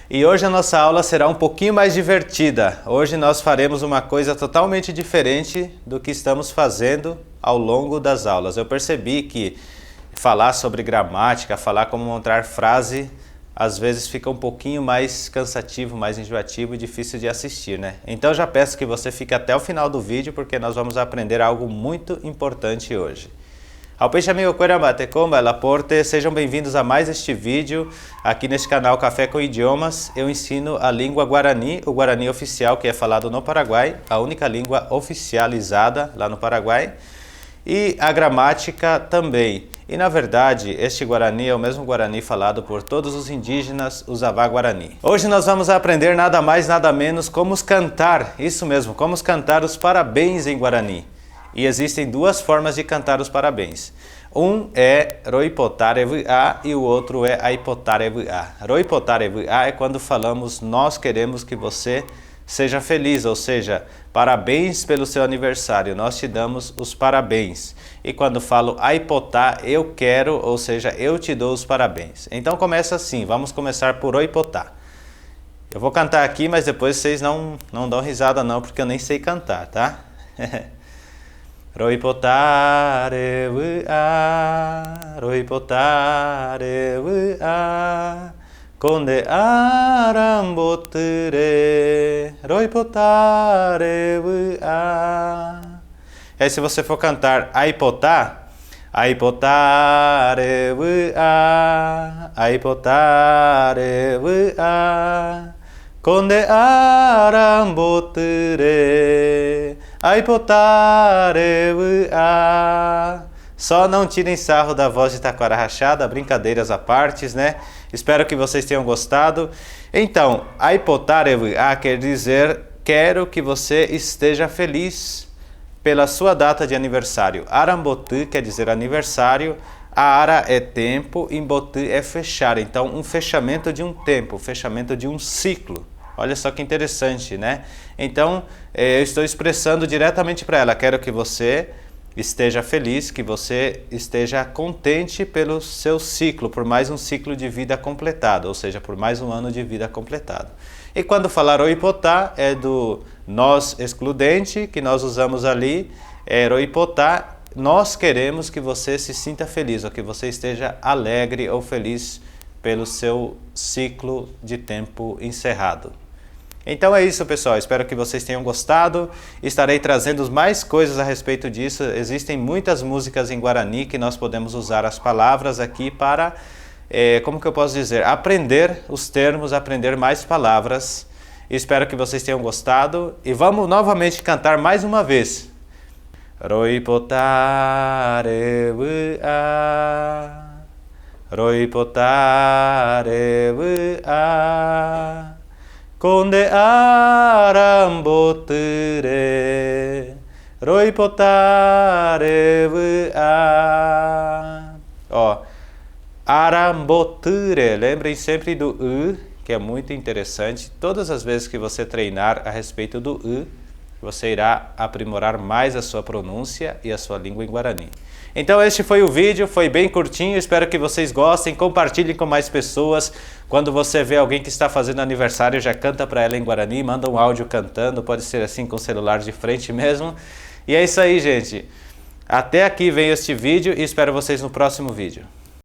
E hoje a nossa aula será um pouquinho mais divertida. Hoje nós faremos uma coisa totalmente diferente do que estamos fazendo ao longo das aulas. Eu percebi que falar sobre gramática, falar como montar frase, às vezes fica um pouquinho mais cansativo, mais enjoativo e difícil de assistir, né? Então já peço que você fique até o final do vídeo, porque nós vamos aprender algo muito importante hoje. Alpeche amigo Cueramate, como ela porte, sejam bem-vindos a mais este vídeo aqui neste canal Café com Idiomas. Eu ensino a língua Guarani, o Guarani oficial que é falado no Paraguai, a única língua oficializada lá no Paraguai, e a gramática também. E na verdade, este Guarani é o mesmo Guarani falado por todos os indígenas, os Avá Guarani. Hoje nós vamos aprender nada mais, nada menos como cantar, isso mesmo, como cantar os parabéns em Guarani. E existem duas formas de cantar os parabéns. Um é Roipotarevuá e o outro é Aipotarevuá. Roipotarevuá é quando falamos nós queremos que você seja feliz, ou seja, parabéns pelo seu aniversário, nós te damos os parabéns. E quando falo Aipotá, eu quero, ou seja, eu te dou os parabéns. Então começa assim, vamos começar por Roipotá. Eu vou cantar aqui, mas depois vocês não dão risada não, porque eu nem sei cantar, tá? Roipotarevuá, Roipotarevuá, Conde arambotere, Roipotarevuá. E aí se você for cantar Aipotá, Aipotarevuá, Aipotarevuá, Conde arambotere, Aipotarevuá. Só não tirem sarro da voz de taquara rachada, brincadeiras à parte, né? Espero que vocês tenham gostado. Então, Aipotarevuá quer dizer quero que você esteja feliz pela sua data de aniversário. Arambotu quer dizer aniversário. Ara é tempo, imbotu é fechar. Então, um fechamento de um tempo, fechamento de um ciclo. Olha só que interessante, né? Então, eu estou expressando diretamente para ela. Quero que você esteja feliz, que você esteja contente pelo seu ciclo, por mais um ciclo de vida completado, ou seja, por mais um ano de vida completado. E quando falar Roipotá, é do nós excludente, que nós usamos ali, é Roipotá, nós queremos que você se sinta feliz, ou que você esteja alegre ou feliz pelo seu ciclo de tempo encerrado. Então é isso, pessoal. Espero que vocês tenham gostado. Estarei trazendo mais coisas a respeito disso. Existem muitas músicas em Guarani que nós podemos usar as palavras aqui para, como que eu posso dizer, aprender os termos, aprender mais palavras. Espero que vocês tenham gostado. E vamos novamente cantar mais uma vez. Roipotarevuá, Roipotarevuá, Conde arambotere, Roipotarevuá. Ó, arambotere, lembrem sempre do U, que é muito interessante. Todas as vezes que você treinar a respeito do U, você irá aprimorar mais a sua pronúncia e a sua língua em Guarani. Então este foi o vídeo, foi bem curtinho, espero que vocês gostem, compartilhem com mais pessoas. Quando você vê alguém que está fazendo aniversário, já canta para ela em Guarani, manda um áudio cantando, pode ser assim com o celular de frente mesmo. E é isso aí, gente. Até aqui vem este vídeo e espero vocês no próximo vídeo.